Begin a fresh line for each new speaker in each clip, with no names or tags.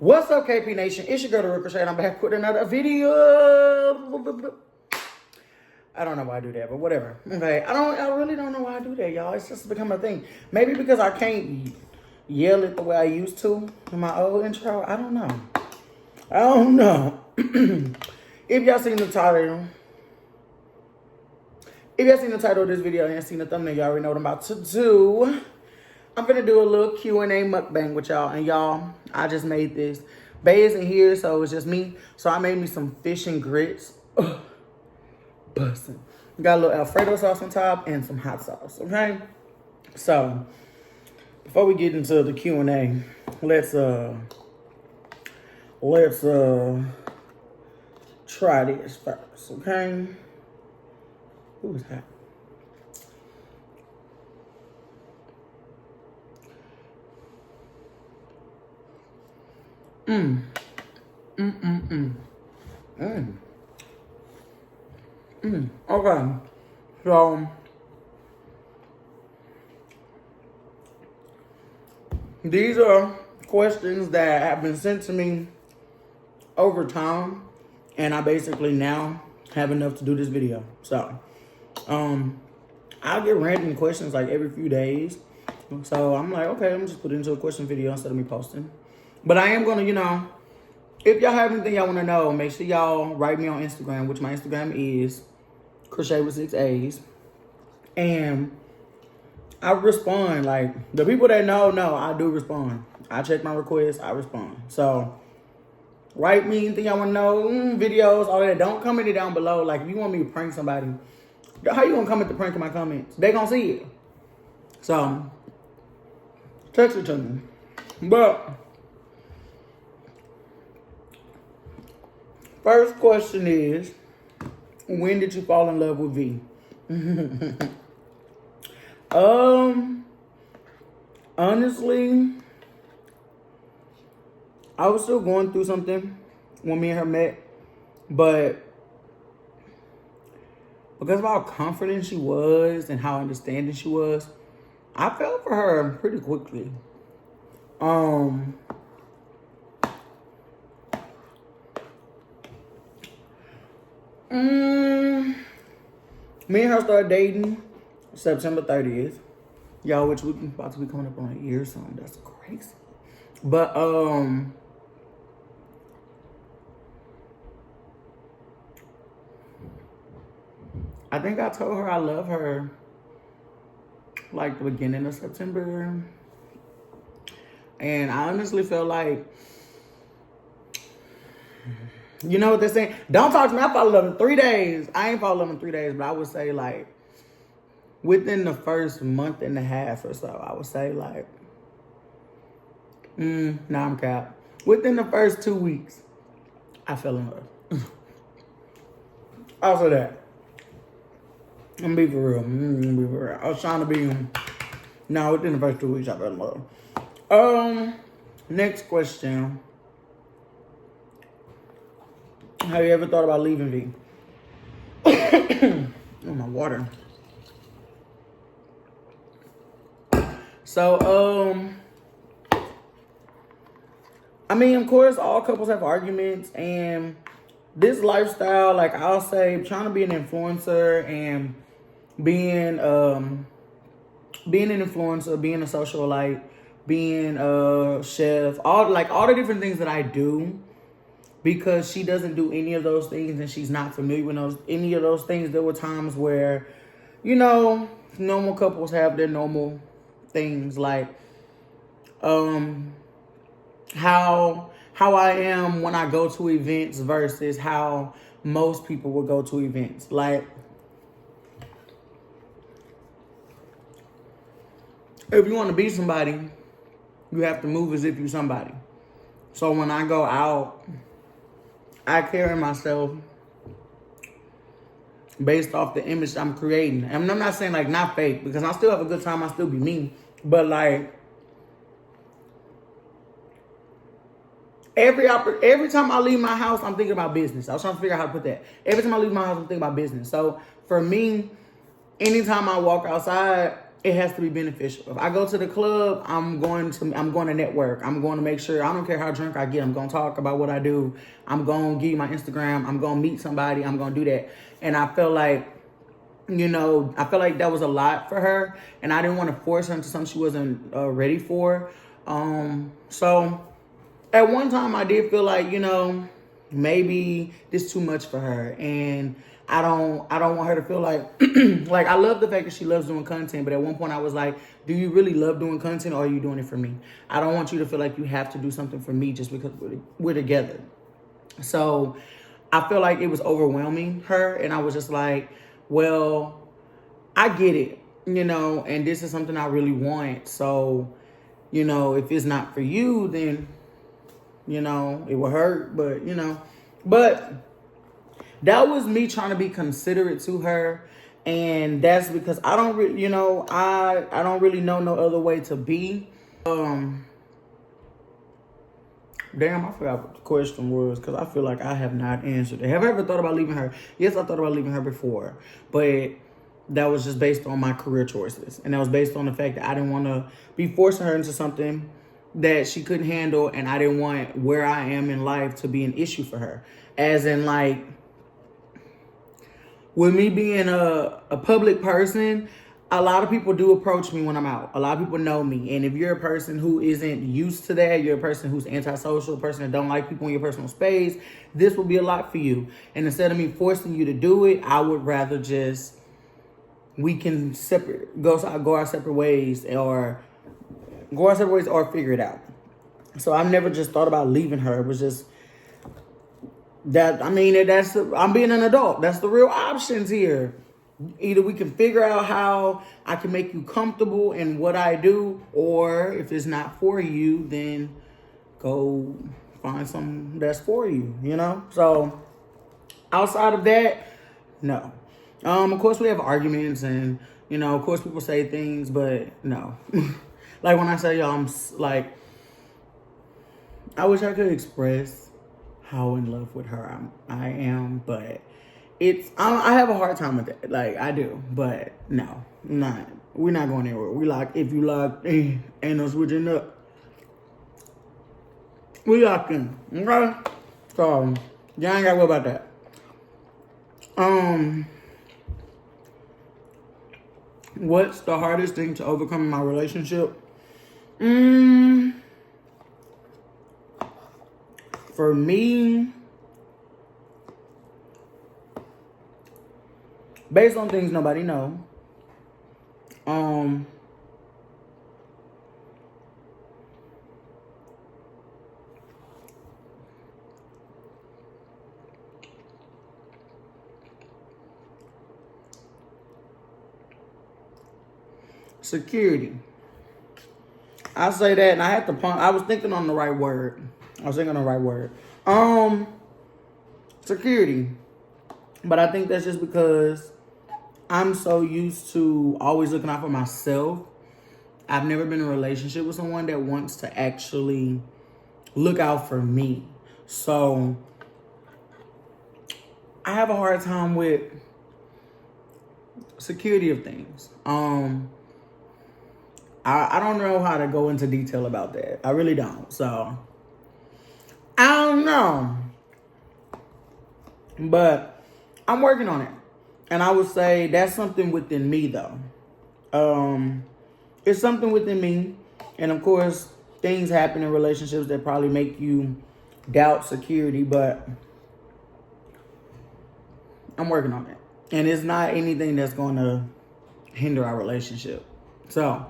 What's up, KPNation? It's your girl, TheRealKreShai, and I'm back with another video. I don't know why I do that, but whatever. Okay, I really don't know why I do that, y'all. It's just become a thing. Maybe because I can't yell it the way I used to in my old intro. I don't know. If y'all seen the title, of this video and seen the thumbnail, y'all already know what I'm about to do. I'm gonna do a little Q&A mukbang with y'all. And y'all, I just made this. Bae isn't here, so it's just me. So I made me some fish and grits. Ugh, bussin'. Got a little Alfredo sauce on top and some hot sauce, okay? So, before we get into the Q&A, let's try this first, okay? Ooh, it's hot. Okay, so these are questions that have been sent to me over time, and I basically now have enough to do this video. So, I'll get random questions like every few days. So I'm like, okay, I'm just put it into a question video instead of me posting. But I am gonna, if y'all have anything y'all wanna know, make sure y'all write me on Instagram, which my Instagram is KreShaisKitchen with 6 A's. And I respond. Like, the people that know, I do respond. I check my requests, I respond. So write me anything y'all wanna know, videos, all that. Don't comment it down below. Like, if you want me to prank somebody, how you gonna comment the prank in my comments? They gonna see it. So text it to me. But first question is, when did you fall in love with V? Honestly, I was still going through something when me and her met, but because of how confident she was and how understanding she was, I fell for her pretty quickly. Me and her started dating September 30th. Y'all, which we about to be coming up on a year or something. That's crazy. But, I think I told her I love her like the beginning of September. And I honestly feel like, you know what they're saying? Don't talk to me. I fall in love in 3 days. I ain't fall in love in 3 days, but I would say like within the first month and a half or so, I would say like, nah, I'm cap. Within the first 2 weeks, I fell in love. Also that. I'm gonna be for real. I was trying to be, no, within the first 2 weeks, I fell in love. Next question. Have you ever thought about leaving V? Oh, my water. So, I mean, of course, all couples have arguments, and this lifestyle, like I'll say, trying to be an influencer and being an influencer, being a socialite, being a chef, all the different things that I do, because she doesn't do any of those things and she's not familiar with any of those things. There were times where, normal couples have their normal things, like how I am when I go to events versus how most people would go to events. Like, if you want to be somebody, you have to move as if you're somebody. So when I go out, I carry myself based off the image I'm creating. And I'm not saying like not fake, because I still have a good time, I still be me. But like, every time I leave my house, I'm thinking about business. I was trying to figure out how to put that. Every time I leave my house, I'm thinking about business. So for me, anytime I walk outside, it has to be beneficial. If I go to the club, I'm going to network. I'm going to make sure, I don't care how drunk I get, I'm going to talk about what I do. I'm going to give you my Instagram. I'm going to meet somebody. I'm going to do that. And I felt like, you know, I felt like that was a lot for her, and I didn't want to force her into something she wasn't ready for. So at one time I did feel like, you know, maybe this too much for her, and I don't want her to feel like like, I love the fact that she loves doing content, but at one point I was like, do you really love doing content, or are you doing it for me? I don't want you to feel like you have to do something for me just because we're together. So I feel like it was overwhelming her, and I was just like, well, I get it, you know, and this is something I really want. So, you know, if it's not for you, then, you know, it will hurt, but, you know, but that was me trying to be considerate to her. And that's because I don't really, you know, I don't really know no other way to be. Damn, I forgot what the question was, because I feel like I have not answered it. Have I ever thought about leaving her? Yes, I thought about leaving her before, but that was just based on my career choices. And that was based on the fact that I didn't want to be forcing her into something that she couldn't handle, and I didn't want where I am in life to be an issue for her. As in, like, with me being a public person, a lot of people do approach me when I'm out. A lot of people know me. And if you're a person who isn't used to that, you're a person who's antisocial, a person that don't like people in your personal space, this will be a lot for you. And instead of me forcing you to do it, I would rather just, we can go our separate ways, or figure it out. So I've never just thought about leaving her. It was just that, I mean, I'm being an adult. That's the real options here. Either we can figure out how I can make you comfortable in what I do, or if it's not for you, then go find something that's for you, you know? So outside of that, no. Of course we have arguments, and, you know, of course people say things, but no. Like when I say, y'all, I'm like, I wish I could express how in love with her I am, but I have a hard time with that. Like, I do, but no, we're not going anywhere. We like, if you like, ain't no switching up. We locked in, okay? So, y'all ain't gotta worry about that. What's the hardest thing to overcome in my relationship? For me, based on things nobody know, security. I say that, and I had to pump. I was thinking on the right word. Security. But I think that's just because I'm so used to always looking out for myself. I've never been in a relationship with someone that wants to actually look out for me. So I have a hard time with security of things. I don't know how to go into detail about that. I really don't. So I don't know. But I'm working on it. And I would say that's something within me, though. It's something within me. And of course, things happen in relationships that probably make you doubt security, but I'm working on it. And it's not anything that's going to hinder our relationship. So,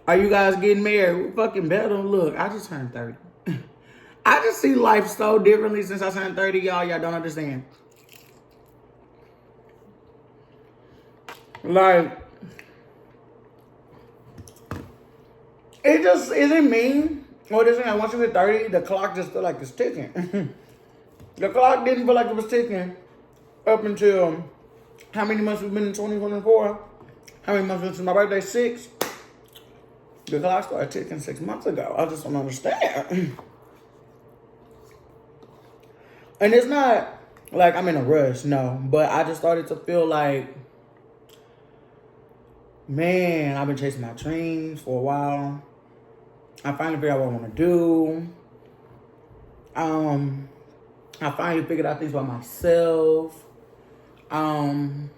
are you guys getting married? We fucking better. Look, I just turned 30. I just see life so differently since I turned 30, y'all. Y'all don't understand. Like, it just isn't me. Or this thing, once you hit 30, the clock just feel like it's ticking. The clock didn't feel like it was ticking up until how many months we've been in 2024? How many months since my birthday? 6. The clock started ticking 6 months ago. I just don't understand. And it's not like I'm in a rush, no. But I just started to feel like man, I've been chasing my dreams for a while. I finally figured out what I want to do. I finally figured out things by myself. I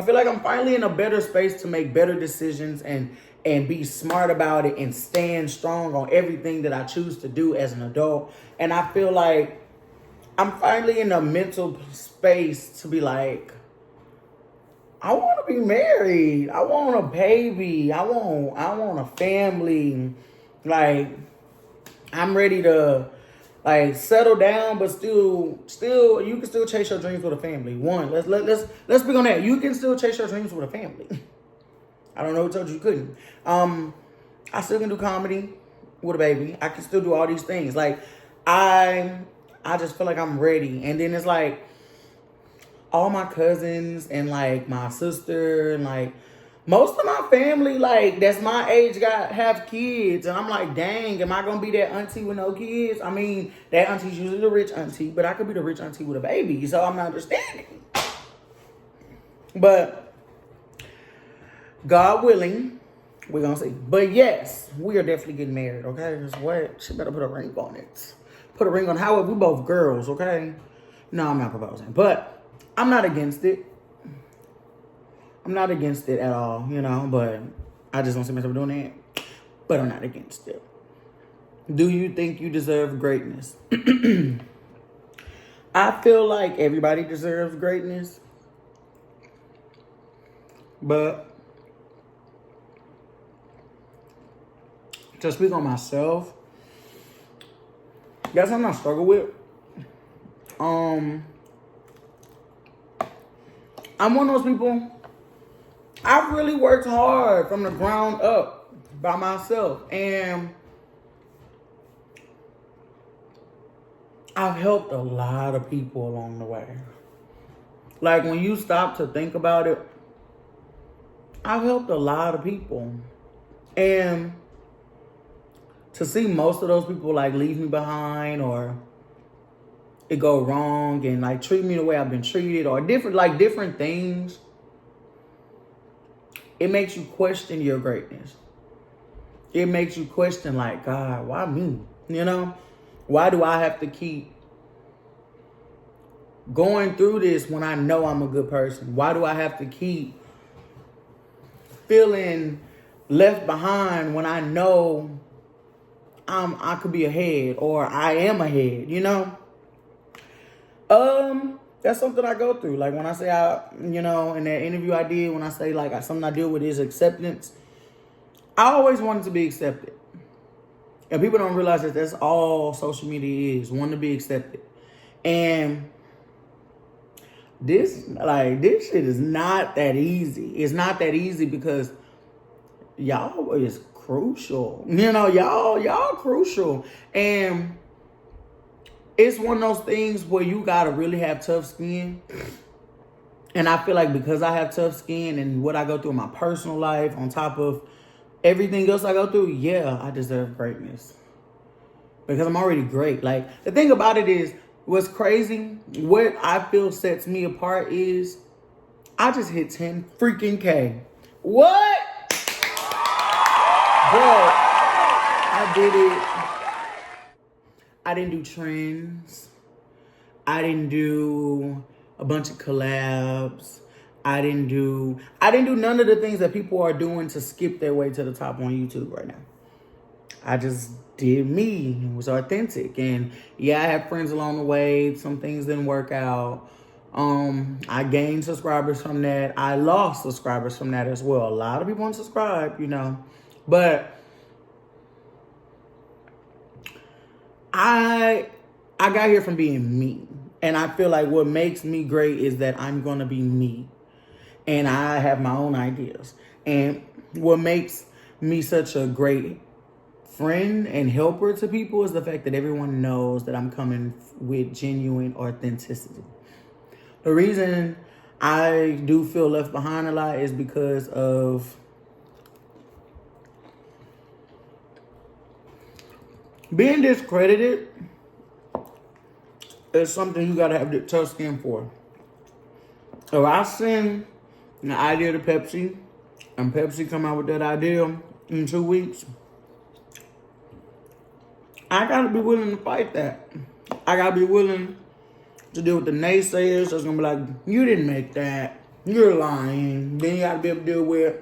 feel like I'm finally in a better space to make better decisions and be smart about it and stand strong on everything that I choose to do as an adult. And I feel like I'm finally in a mental space to be like, I want to be married. I want a baby. I want a family. Like, I'm ready to like settle down, but still you can still chase your dreams with a family. Let's speak on that. You can still chase your dreams with a family. I don't know who told you couldn't. I still can do comedy with a baby. I can still do all these things. Like I just feel like I'm ready. And then it's like all my cousins and like my sister and like most of my family, like that's my age, have kids, and I'm like, dang, am I gonna be that auntie with no kids? I mean, that auntie's usually the rich auntie, but I could be the rich auntie with a baby, so I'm not understanding. But God willing, we're gonna see. But yes, we are definitely getting married. Okay, just what? She better put a ring on it. Put a ring on. However, we both girls. Okay. No, I'm not proposing, but I'm not against it. I'm not against it at all, you know, but I just don't see myself doing that. But I'm not against it. Do you think you deserve greatness? I feel like everybody deserves greatness. But to speak on myself, that's something I struggle with. I'm one of those people. I've really worked hard from the ground up by myself, and I've helped a lot of people along the way. Like when you stop to think about it, I've helped a lot of people, and to see most of those people like leave me behind or it go wrong and like treat me the way I've been treated or different things. It makes you question your greatness. It makes you question like, God, why me? You know? Why do I have to keep going through this when I know I'm a good person? Why do I have to keep feeling left behind when I know I could be ahead or I am ahead, you know? That's something I go through. Like when I say in that interview I did, when I say like something I deal with is acceptance, I always wanted to be accepted. And people don't realize that that's all social media is, wanting to be accepted. And this shit is not that easy. It's not that easy because y'all is crucial. You know, y'all crucial. And it's one of those things where you gotta really have tough skin. And I feel like because I have tough skin and what I go through in my personal life, on top of everything else I go through, yeah, I deserve greatness. Because I'm already great. Like, the thing about it is, what's crazy, what I feel sets me apart is, I just hit 10 freaking K. What? But I did it. I didn't do trends. I didn't do a bunch of collabs. I didn't do none of the things that people are doing to skip their way to the top on YouTube right now. I just did me. It was authentic. And yeah, I had friends along the way. Some things didn't work out. I gained subscribers from that. I lost subscribers from that as well. A lot of people unsubscribe, you know. But I got here from being me. And I feel like what makes me great is that I'm going to be me. And I have my own ideas. And what makes me such a great friend and helper to people is the fact that everyone knows that I'm coming with genuine authenticity. The reason I do feel left behind a lot is because of being discredited. Is something you gotta have the tough skin for. If I send an idea to Pepsi, and Pepsi come out with that idea in 2 weeks, I gotta be willing to fight that. I gotta be willing to deal with the naysayers that's gonna be like, you didn't make that, you're lying. Then you gotta be able to deal with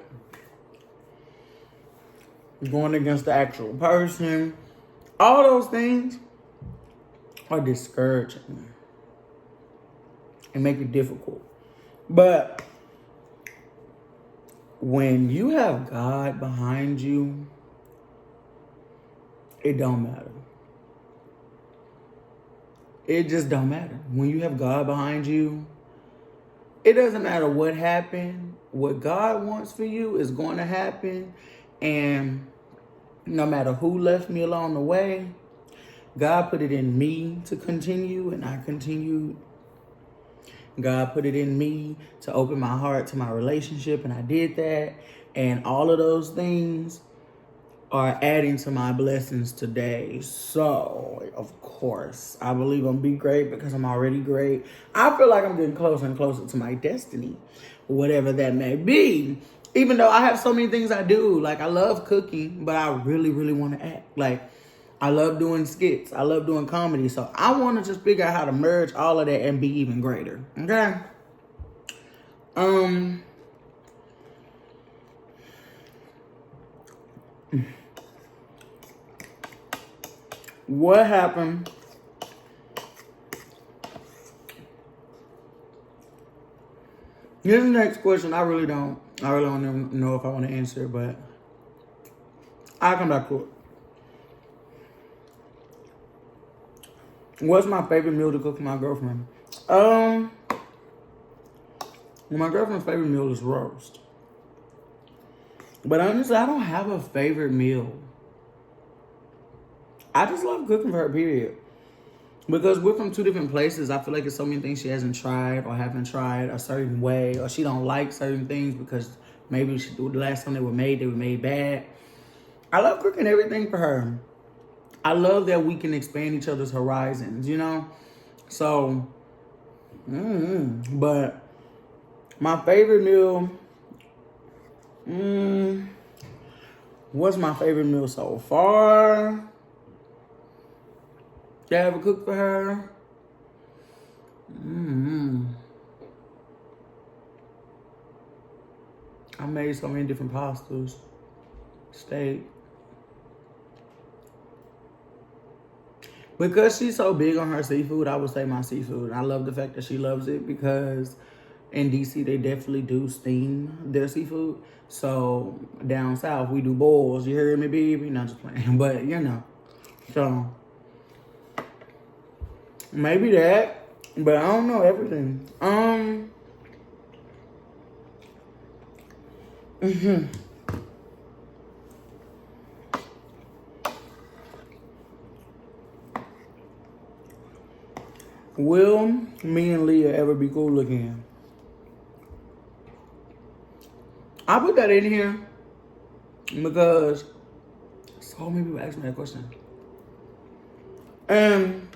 going against the actual person. All those things are discouraging and make it difficult. But when you have God behind you, it don't matter. It just don't matter. When you have God behind you, it doesn't matter what happened. What God wants for you is going to happen. And no matter who left me along the way, God put it in me to continue, and I continued. God put it in me to open my heart to my relationship, and I did that. And all of those things are adding to my blessings today. So, of course, I believe I'm be great because I'm already great. I feel like I'm getting closer and closer to my destiny, whatever that may be. Even though I have so many things I do. Like, I love cooking, but I really, really want to act. Like, I love doing skits. I love doing comedy. So, I want to just figure out how to merge all of that and be even greater. Okay? What happened? Here's the next question. I really don't even know if I want to answer it, but I'll come back to it. What's my favorite meal to cook for my girlfriend? My girlfriend's favorite meal is roast. But honestly, I don't have a favorite meal. I just love cooking for her, period. Because we're from two different places, I feel like there's so many things she hasn't tried or haven't tried a certain way, or she don't like certain things because maybe the last time they were made bad. I love cooking everything for her. I love that we can expand each other's horizons, you know? So, but my favorite meal, what's my favorite meal so far? Did I ever cook for her? I made so many different pastas, steak. Because she's so big on her seafood, I would say my seafood. I love the fact that she loves it because in DC, they definitely do steam their seafood. So down south, we do boils. You hear me, baby? Not just playing, but you know. So maybe that, but I don't know everything. Will me and Leah ever be cool again? I put that in here because so many people ask me that question. And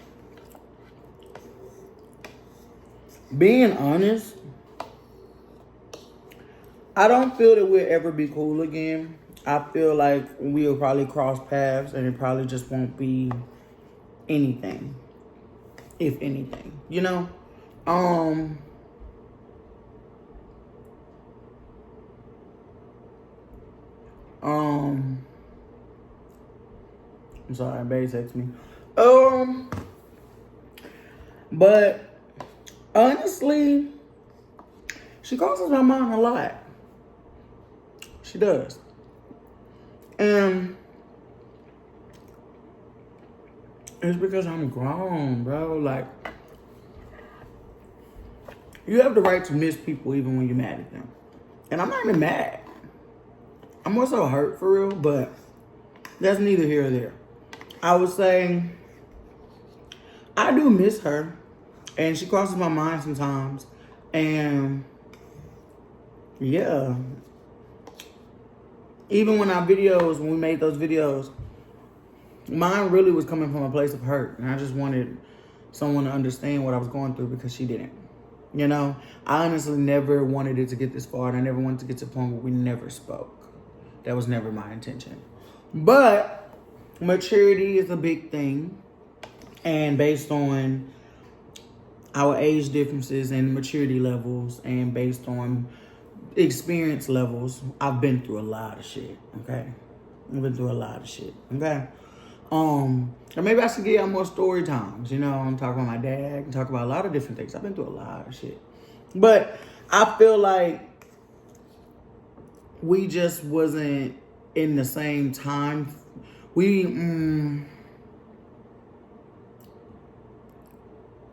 being honest, I don't feel that we'll ever be cool again. I feel like we'll probably cross paths and it probably just won't be anything. If anything, you know? I'm sorry, babe texted me. But honestly, she crosses my mind a lot. She does. And it's because I'm grown, bro. Like, you have the right to miss people even when you're mad at them. And I'm not even mad. I'm more so hurt for real, but that's neither here or there. I would say I do miss her. And she crosses my mind sometimes. And yeah. Even when when we made those videos, mine really was coming from a place of hurt. And I just wanted someone to understand what I was going through because she didn't. You know, I honestly never wanted it to get this far, and I never wanted to get to the point where we never spoke. That was never my intention. But maturity is a big thing. And based on our age differences and maturity levels, and based on experience levels, I've been through a lot of shit, okay? I've been through a lot of shit, okay? Or maybe I should give y'all more story times, you know? I'm talking about my dad, talk about a lot of different things. I've been through a lot of shit. But I feel like we just wasn't in the same time.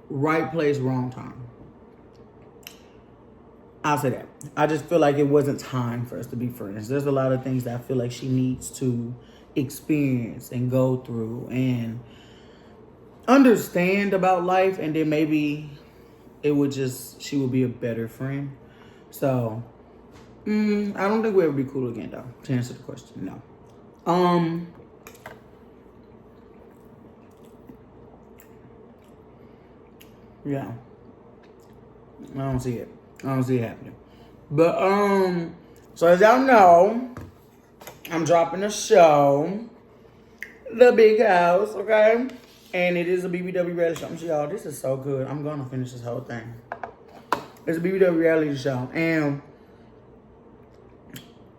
Right place, wrong time. I'll say that. I just feel like it wasn't time for us to be friends. There's a lot of things that I feel like she needs to experience and go through and understand about life, and then maybe she would be a better friend. So, I don't think we'll ever be cool again, though, to answer the question, no. Yeah. I don't see it. I don't see it happening. But, so as y'all know, I'm dropping a show, The Big House, okay? And it is a BBW reality show. I'm sure y'all, this is so good. I'm gonna finish this whole thing. It's a BBW reality show. And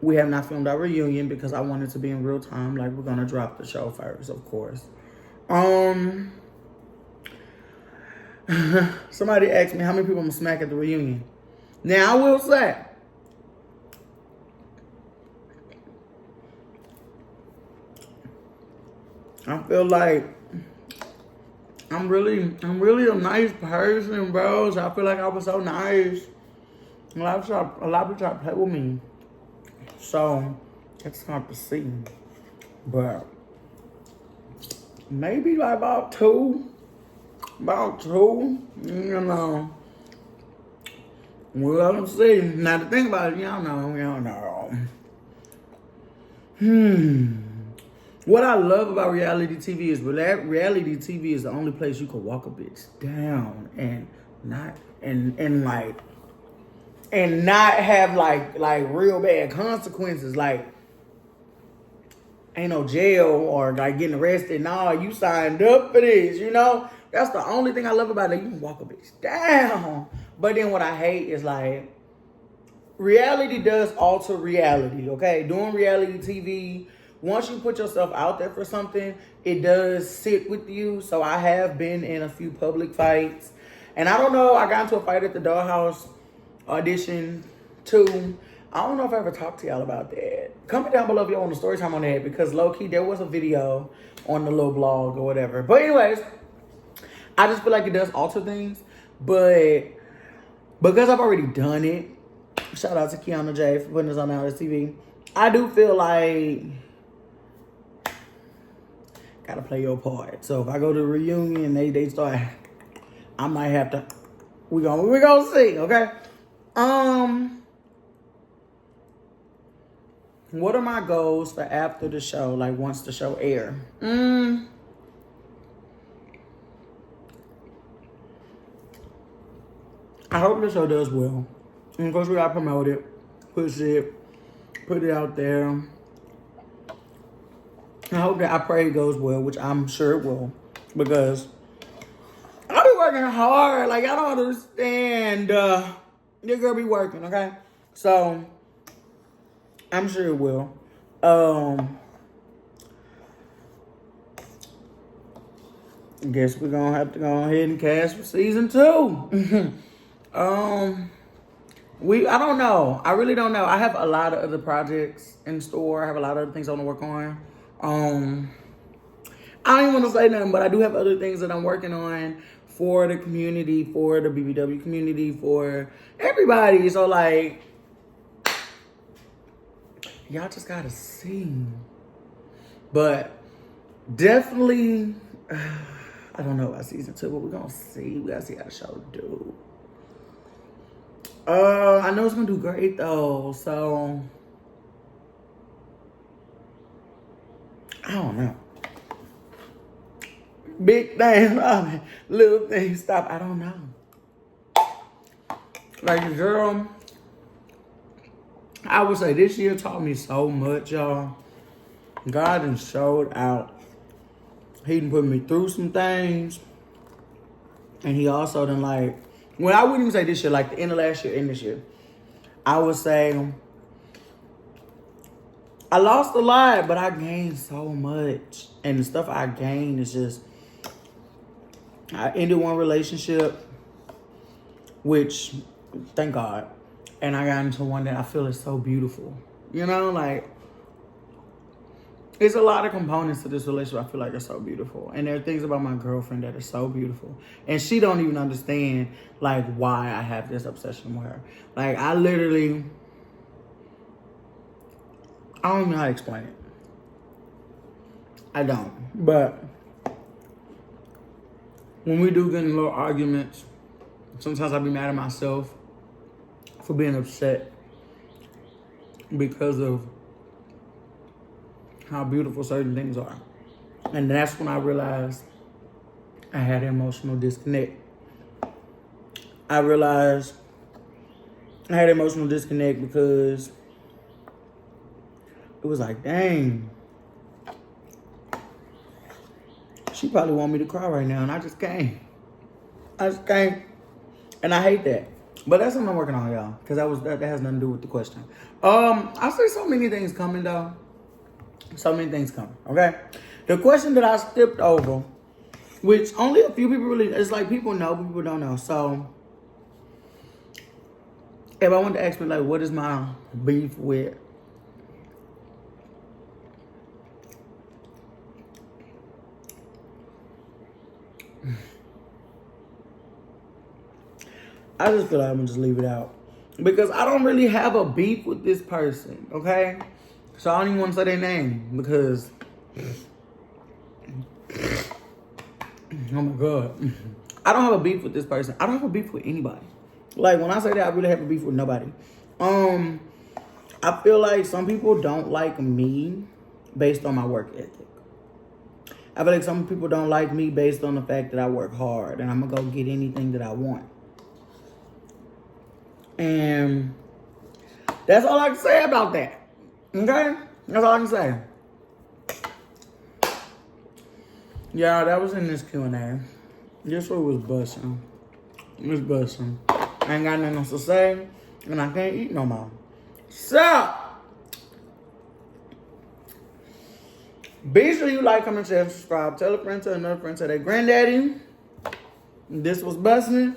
we have not filmed our reunion because I wanted to be in real time. Like, we're gonna drop the show first, of course. Somebody asked me how many people I'm gonna smack at the reunion. Now, I will say, I feel like I'm really a nice person, bro. So I feel like I was so nice. A lot of people try to play with me. So it's hard to see. But maybe like about two, you know. We're gonna see. Now the thing about it, y'all know. What I love about reality TV is reality TV is the only place you can walk a bitch down and not have like real bad consequences. Like, ain't no jail or like getting arrested. No, you signed up for this, you know? That's the only thing I love about it. You can walk a bitch down. But then what I hate is like, reality does alter reality, okay? Doing reality TV, once you put yourself out there for something, it does sit with you. So I have been in a few public fights. And I don't know, I got into a fight at the Dollhouse audition too. I don't know if I ever talked to y'all about that. Comment down below if y'all want a story time on that, because low-key, there was a video on the little blog or whatever. But anyways, I just feel like it does alter things. But because I've already done it, shout out to Kiana J for putting this on Dollhouse TV. I do feel like gotta play your part. So if I go to the reunion, they start, I might have to. We gonna see, okay? What are my goals for after the show? Like once the show air? I hope the show does well. And of course, we gotta promote it, push it, put it out there. I pray it goes well, which I'm sure it will, because I be working hard. Like, I don't understand. Your girl be working, okay? So I'm sure it will. I guess we're gonna have to go ahead and cast for season 2. I don't know. I really don't know. I have a lot of other projects in store. I have a lot of other things I want to work on. I don't even want to say nothing, but I do have other things that I'm working on for the community, for the BBW community, for everybody. So, like, y'all just gotta see. But definitely, I don't know about season 2, but we're gonna see. We gotta see how the show do. I know it's gonna do great though, so I don't know. Big things, little things, stop. I don't know. Like, girl, I would say this year taught me so much, y'all. God done showed out. He done put me through some things. And he also done like, well, I wouldn't even say this year, like the end of last year and this year. I would say I lost a lot, but I gained so much. And the stuff I gained is just, I ended one relationship, which, thank God. And I got into one that I feel is so beautiful. You know, like, there's a lot of components to this relationship I feel like are so beautiful. And there are things about my girlfriend that are so beautiful. And she don't even understand, like, why I have this obsession with her. Like, I don't even know how to explain it. I don't. But when we do get in little arguments, sometimes I be mad at myself for being upset because of how beautiful certain things are. And that's when I realized I had an emotional disconnect. I realized I had an emotional disconnect because it was like, dang, she probably want me to cry right now, and I just can't. And I hate that. But that's something I'm working on, y'all, because that has nothing to do with the question. I see so many things coming, though. So many things coming, okay? The question that I skipped over, which only a few people really, it's like people know, but people don't know. So, if I wanted to ask me, like, what is my beef with? I just feel like I'm gonna just leave it out. Because I don't really have a beef with this person, okay? So I don't even want to say their name because, oh my God. I don't have a beef with this person. I don't have a beef with anybody. Like, when I say that, I really have a beef with nobody. I feel like some people don't like me based on my work ethic. I feel like some people don't like me based on the fact that I work hard and I'm gonna go get anything that I want. And that's all I can say about that. Okay? That's all I can say. Yeah, that was in this Q&A. This one was busting. It was busting. I ain't got nothing else to say, and I can't eat no more. So, be sure you like, comment, share, and subscribe. Tell a friend, tell another friend, tell their granddaddy. This was busting,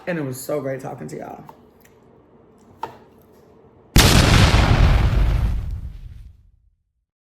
and it was so great talking to y'all.